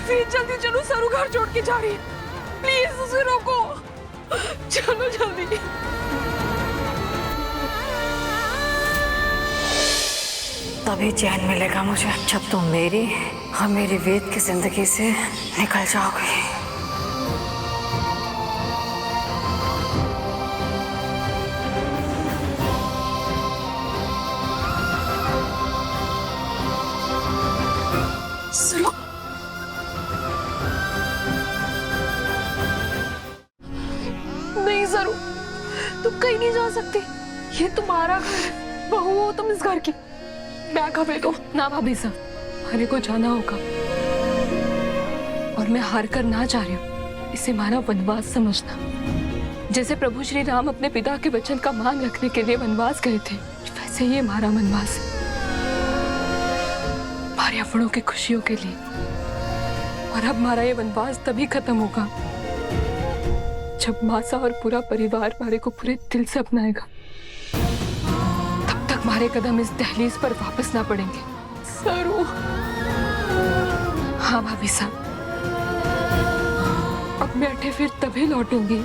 फिर जल्दी चलो, सरू घर छोड़ के जा रही है। प्लीज उसे रोको, चलो जल्दी। तभी चैन मिलेगा मुझे जब तुम मेरी और मेरी वेद की जिंदगी से निकल जाओगी। सरू, नहीं सरू, तुम कहीं नहीं जा सकती। ये तुम्हारा घर है, बहू हो तुम इस घर की। बैग हमें दो। ना भाभी साहब, हमें को जाना होगा और मैं हार कर ना जा रही हूँ। इसे हमारा वनवास समझना। जैसे प्रभु श्री राम अपने पिता के वचन का मान रखने के लिए वनवास गए थे, वैसे ही हमारा वनवास है, हमारे अपनों की खुशियों के लिए। और अब हमारा ये वनवास तभी खत्म होगा जब मासा और पूरा परिवार हमारे को पूरे दिल से अपनाएगा। तब तक हमारे कदम इस दहलीज पर वापस ना पड़ेंगे। सरू। हाँ भाभी साहब, अब मैं अठे फिर तभी लौटूंगी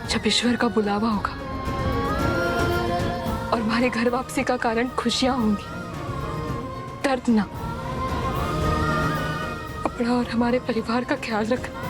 जब ईश्वर का बुलावा होगा और हमारे घर वापसी का कारण खुशियां होंगी, दर्द ना। अपना और हमारे परिवार का ख्याल रखना।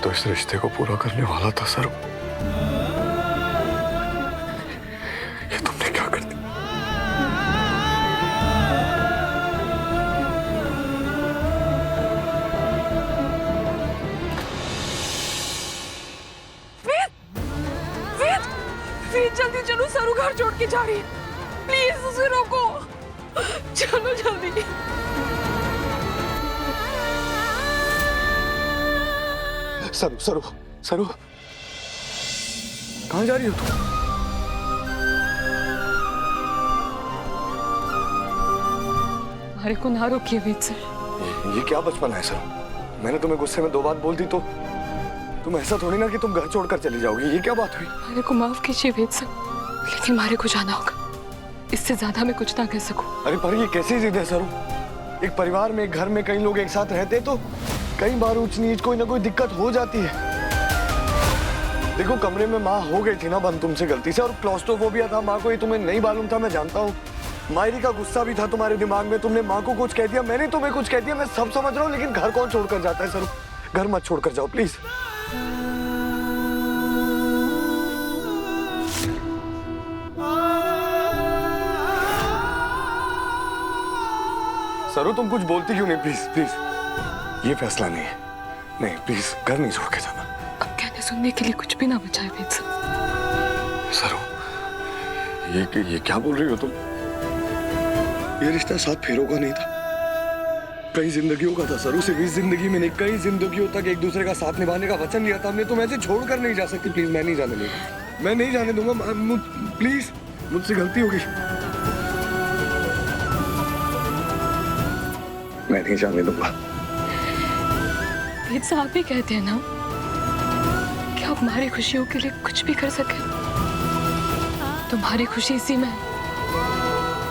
तो इस रिश्ते को पूरा करने वाला था सरू। ये तुमने क्या कर दिया? वेद जल्दी चलो, सरू घर छोड़ के जा रही है। प्लीज उसे रोको, चलो जल्दी। सरू सरू सरू, कहाँ जा रही हो तुम? हमारे को ना रोकिए वेद सर। ये क्या बचपन है सरू? मैंने तुम्हें गुस्से में 2 बात बोल दी तो तुम ऐसा थोड़ी ना कि तुम घर छोड़कर चली जाओगी। ये क्या बात हुई? हमारे को माफ कीजिए वेद सर, लेकिन हमारे को जाना होगा। इससे ज्यादा मैं कुछ ना कह सकूं। अरे पर ये कैसी जिद है सरू? एक परिवार में, एक घर में कई लोग एक साथ रहते तो कई बार ऊंच नीच कोई ना कोई दिक्कत हो जाती है। देखो कमरे में माँ हो गई थी ना बंद तुमसे गलती से, और क्लॉस्ट्रोफोबिया था माँ को, ये तुम्हें नहीं मालूम था, मैं जानता हूँ। मायरी का गुस्सा भी था तुम्हारे दिमाग में, तुमने माँ को कुछ कह दिया, मैंने तुम्हें कुछ कह दिया, मैं सब समझ रहा हूँ, लेकिन घर कौन छोड़कर जाता है सरू? घर मत छोड़कर जाओ प्लीज। सरू तुम कुछ बोलती क्यों नहीं? प्लीज प्लीज, ये फैसला नहीं है। नहीं प्लीज, घर नहीं छोड़ के जाना। अब कहने सुनने के लिए कुछ भी ना बचा है वेद सर। सरू ये क्या बोल रही हो तुम? ये रिश्ता 7 फेरों का नहीं था, कई जिंदगियों का था सरू। सिर्फ इस जिंदगी में नहीं, कई जिंदगियों तक एक दूसरे का साथ निभाने का वचन लिया था हमने। तुम ऐसे छोड़कर नहीं जा सकती। प्लीज मैं नहीं जाने दूंगा, मैं नहीं जाने दूंगा। प्लीज, मुझसे गलती होगी, मैं नहीं जाने दूंगा। वेद साहब भी कहते हैं ना कि आप हमारी खुशियों के लिए कुछ भी कर सके। तुम्हारी खुशी इसी में है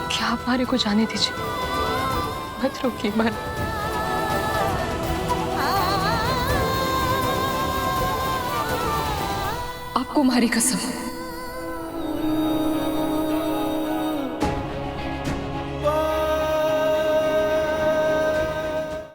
कि आप हमारे को जाने दीजिए, मत रोकिए मन। आपको हमारी कसम